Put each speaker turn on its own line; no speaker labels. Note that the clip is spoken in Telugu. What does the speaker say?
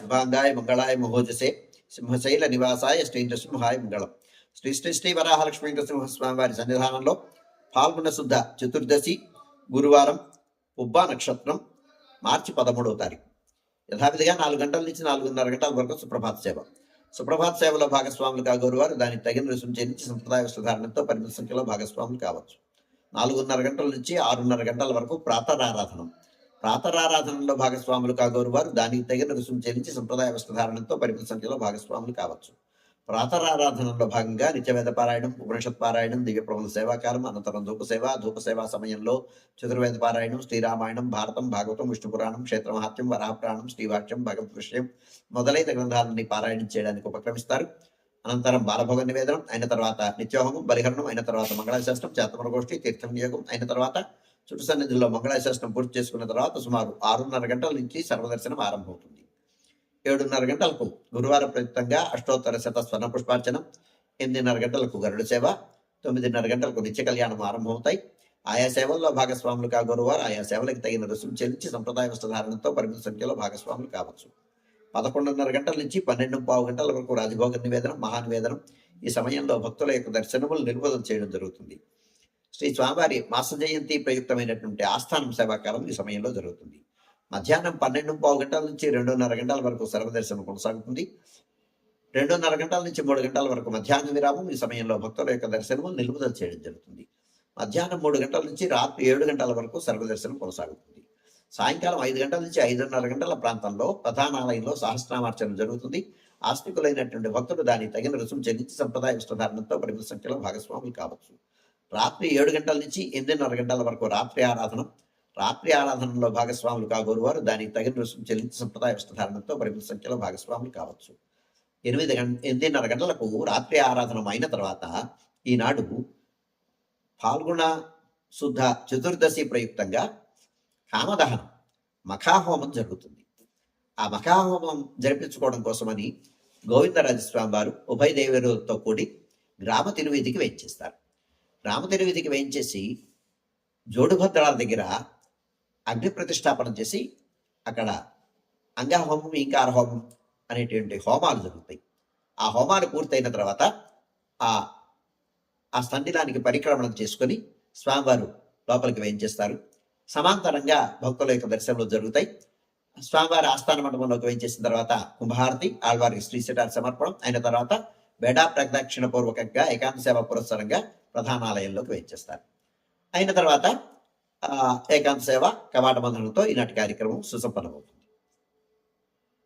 శుభాంగాయ మంగళాయ మహోజసే సింహశైల నివాసాయ శ్రీ నృసింహాయ మంగళం. శ్రీ శ్రీ శ్రీ వరాహలక్ష్మీ నృసింహస్వామి వారి సన్నిధానంలో పాల్గొన్న శుద్ధ చతుర్దశి గురువారం ఉబ్బా నక్షత్రం మార్చి 13వ తారీఖు యథావిధిగా 4 గంటల నుంచి 4:30 గంటల వరకు సుప్రభాత సేవ. సుప్రభాత సేవలో భాగస్వాములు కాగోరు వారు దానికి తగిన రుసుము చెల్లించి సంప్రదాయ వస్త్రధారణతో పరిమిత సంఖ్యలో భాగస్వాములు కావచ్చు. 4:30 గంటల నుంచి 6:30 గంటల వరకు ప్రాతరారాధనం. ప్రాతరారాధనలో భాగస్వాములు కాగోరు వారు దానికి తగిన రుసుము చెల్లించి సంప్రదాయ వస్త్రధారణతో పరిమిత సంఖ్యలో భాగస్వాములు కావచ్చు. ప్రాతరారాధనలో భాగంగా నిత్యవేద పారాయణం, ఉపనిషత్ పారాయణం, దివ్య ప్రబంధ సేవాకాలం, అనంతరం ధూప సేవ సమయంలో చతుర్వేద పారాయణం, శ్రీరామాయణం, భారతం, భాగవతం, విష్ణు పురాణం, క్షేత్రమహాత్మ్యం, వరాహపురాణం, శ్రీవాక్యం, భగవత్ విషయం మొదలైన గ్రంథాలని పారాయణం చేయడానికి ఉపక్రమిస్తారు. అనంతరం బాలభోగ నివేదనం అయిన తర్వాత నిత్యోహోమం, బలిహరణం అయిన తర్వాత మంగళాశాస్త్రం, చేతమర గోష్ఠి, తీర్థం వినియోగం అయిన తర్వాత చుట్టు సన్నిధిలో మంగళాశాస్త్రం పూర్తి చేసుకున్న తర్వాత సుమారు 6:30 గంటల నుంచి సర్వదర్శనం ఆరంభమవుతుంది. 7:30 గంటలకు గురువార ప్రయుక్తంగా అష్టోత్తర శత స్వర్ణ పుష్పార్చనం, 8:30 గంటలకు గరుడ సేవ, 9:30 గంటలకు నిత్య కళ్యాణం ఆరంభమవుతాయి. ఆయా సేవల్లో భాగస్వాములు కాగోరువారు ఆయా సేవలకు తగిన రుసుము చెల్లించి సంప్రదాయ వస్త్రధారణతో పరిమిత సంఖ్యలో భాగస్వాములు కావచ్చు. 11:30 గంటల నుంచి 12:15 గంటల వరకు రాజభోగ నివేదనం, మహానివేదనం. ఈ సమయంలో భక్తుల యొక్క దర్శనములు నిలుపుదల చేయడం జరుగుతుంది. శ్రీ స్వామివారి మాస జయంతి ప్రయుక్తమైనటువంటి ఆస్థానం సేవాకాలం ఈ సమయంలో జరుగుతుంది. మధ్యాహ్నం 12:15 గంటల నుంచి 2:30 గంటల వరకు సర్వదర్శనం కొనసాగుతుంది. 2:30 గంటల నుంచి 3 గంటల వరకు మధ్యాహ్న విరామం. ఈ సమయంలో భక్తుల యొక్క దర్శనము నిలుపుదల చేయడం జరుగుతుంది. మధ్యాహ్నం 3 గంటల నుంచి రాత్రి 7 గంటల వరకు సర్వదర్శనం కొనసాగుతుంది. సాయంకాలం 5 గంటల నుంచి 5:30 గంటల ప్రాంతంలో ప్రధానాలయంలో సహస్రనామార్చన జరుగుతుంది. ఆస్తికులైనటువంటి భక్తులు దానికి తగిన రుసుము చెల్లించి సంప్రదాయ వస్త్రధారణతో పరిమిత సంఖ్యలో భాగస్వామి కావచ్చు. రాత్రి 7 గంటల నుంచి 8:30 గంటల వరకు రాత్రి ఆరాధన. రాత్రి ఆరాధనలో భాగస్వాములు కాగోరు వారు దానికి తగిన రుసుము చెల్లించి సంప్రదాయ వస్త్రధారణతో పరిమిత సంఖ్యలో భాగస్వాములు కావచ్చు. 8:30 గంటలకు రాత్రి ఆరాధన అయిన తర్వాత ఈనాడు పాల్గొన శుద్ధ చతుర్దశి ప్రయుక్తంగా కామదహనం మఖాహోమం జరుగుతుంది. ఆ మఖాహోమం జరిపించుకోవడం కోసమని గోవిందరాజస్వామి వారు ఉభయ దేవేరులతో కూడి గ్రామ తిరువీధికి వేయించేస్తారు. గ్రామ తిరువీధికి వేయించేసి జోడుభద్రాల దగ్గర అగ్ని ప్రతిష్టాపన చేసి అక్కడ అంగహోమం, ఇంకార హోమం అనేటువంటి హోమాలు జరుగుతాయి. ఆ హోమాలు పూర్తయిన తర్వాత ఆ స్తండిలానికి పరిక్రమణ చేసుకొని స్వామివారు లోపలికి వేయించేస్తారు. సమాంతరంగా భక్తుల యొక్క దర్శనలు జరుగుతాయి. స్వామివారి ఆస్థాన మండపంలోకి వేయించేసిన తర్వాత కుంభహారతి, ఆళ్వారికి శ్రీశటార సమర్పణం అయిన తర్వాత వేడా ప్రదక్షిణ పూర్వకంగా ఏకాంత సేవ పురస్సరంగా ప్రధానాలయంలోకి వేయించేస్తారు. అయిన తర్వాత ఏకాంత సేవ కవాట బంధనంతో ఈనాటి కార్యక్రమం సుసంపన్నమవుతుంది.